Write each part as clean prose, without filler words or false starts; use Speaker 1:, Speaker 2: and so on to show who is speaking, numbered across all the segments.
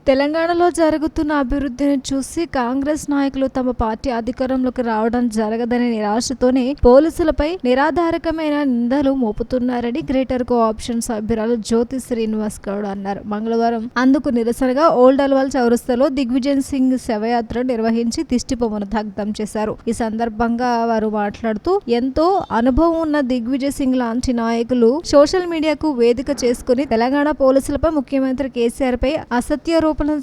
Speaker 1: తెలంగాణలో జరుగుతున్న అభివృద్ధిని చూసి కాంగ్రెస్ నాయకులు తమ పార్టీ అధికారంలోకి రావడం జరగదనే నిరాశతోనే పోలీసులపై నిరాధారకమైన నిందలు మోపుతున్నారని గ్రేటర్ కోఆప్షన్ సభ్యురాలు జ్యోతి శ్రీనివాస్ గౌడ్ అన్నారు. మంగళవారం అందుకు నిరసనగా ఓల్డ్ అల్వాల్ చౌరస్తాలో దిగ్విజయ్ సింగ్ శవయాత్ర నిర్వహించి దిష్టిబొమ్మను దగ్ధం చేశారు. ఈ సందర్భంగా వారు మాట్లాడుతూ ఎంతో అనుభవం ఉన్న దిగ్విజయ్ సింగ్ లాంటి నాయకులు సోషల్ మీడియాకు వేదిక చేసుకుని తెలంగాణ పోలీసులపై ముఖ్యమంత్రి కేసీఆర్ పై అసత్య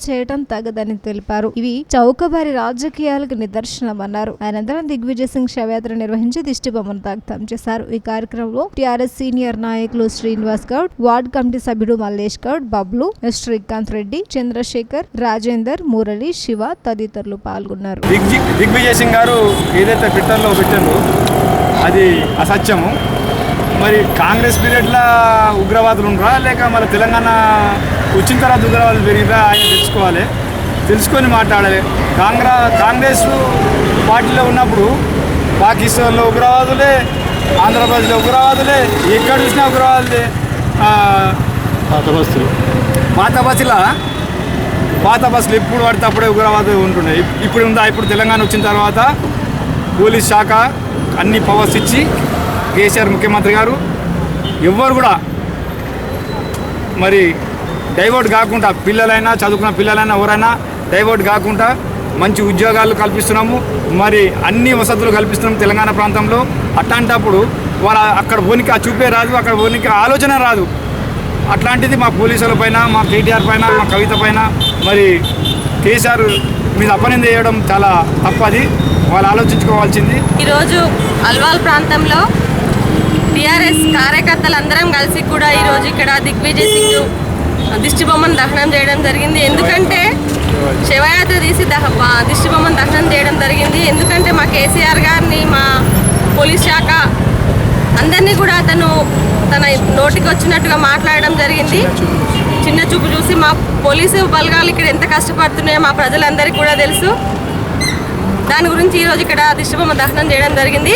Speaker 1: చేయడం తగదని తెలిపారు. ఇవి చౌకబారి రాజకీయాలకు నిదర్శనమన్నారు. అనంతరం దిగ్విజయ్ సింగ్ శవయాత్ర నిర్వహించి దిష్టిబొమ్మను దగ్ధం చేశారు. ఈ కార్యక్రమంలో టీఆర్ఎస్ సీనియర్ నాయకులు శ్రీనివాస్ గౌడ్, వార్డ్ కమిటీ సభ్యుడు మల్లేష్ గౌడ్, బబ్లు, శ్రీకాంత్ రెడ్డి, చంద్రశేఖర్, రాజేందర్, మురళి, శివ తదితరులు పాల్గొన్నారు.
Speaker 2: దిగ్విజయ్ సింగ్ గారు ఏదైతే ట్విట్టర్లో పెట్టారో అది అసత్యము. మరి కాంగ్రెస్ పీరియడ్లో ఉగ్రవాదులు ఉండరా లేక మన తెలంగాణ వచ్చిన తర్వాత ఉగ్రవాదులు పెరిగిరా ఆయన తెలుసుకొని మాట్లాడాలి. కాంగ్రెస్ పార్టీలో ఉన్నప్పుడు పాకిస్తాన్లో ఉగ్రవాదులే, ఆంధ్రప్రదేశ్లో ఉగ్రవాదులే, ఎక్కడ చూసినా ఉగ్రవాదులే. పాత బస్సులు ఎప్పుడు పడితే అప్పుడే ఉగ్రవాదులు ఉంటుండే. ఇప్పుడు తెలంగాణ వచ్చిన తర్వాత పోలీస్ శాఖ అన్ని పవర్స్ ఇచ్చి కేసీఆర్ ముఖ్యమంత్రి గారు ఎవ్వరు కూడా మరి డైవర్ట్ కాకుండా పిల్లలైనా చదువుకున్న పిల్లలైనా ఎవరైనా డైవర్ట్ కాకుండా మంచి ఉద్యోగాలు కల్పిస్తున్నాము. మరి అన్ని వసతులు కల్పిస్తున్నాము తెలంగాణ ప్రాంతంలో. అట్లాంటప్పుడు వాళ్ళ అక్కడ పోనీకి చూపే రాదు, అక్కడ పోనీకి ఆలోచన రాదు. అట్లాంటిది మా పోలీసుల పైన, మా కేటీఆర్ పైన, మా కవిత పైన మరి కేసీఆర్ మీద అపనింద చేయడం చాలా తప్పది. వాళ్ళు ఆలోచించుకోవాల్సింది.
Speaker 3: ఈరోజు అల్వాల్ ప్రాంతంలో టీఆర్ఎస్ కార్యకర్తలందరం కలిసి కూడా ఈరోజు ఇక్కడ దిగ్విజయ్ సింగ్ దిష్టిబొమ్మను దహనం చేయడం జరిగింది. ఎందుకంటే శివయాత్ర తీసి దిష్టిబొమ్మను దహనం చేయడం జరిగింది. ఎందుకంటే మా కేసీఆర్ గారిని, మా పోలీస్ శాఖ అందరినీ కూడా అతను తన నోటికి వచ్చినట్టుగా మాట్లాడడం జరిగింది. చిన్న చూపు చూసి మా పోలీసు బలగాలు ఇక్కడ ఎంత కష్టపడుతున్నాయో మా ప్రజలందరికీ కూడా తెలుసు. దాని గురించి ఈరోజు ఇక్కడ దిష్టిబొమ్మ దహనం చేయడం జరిగింది.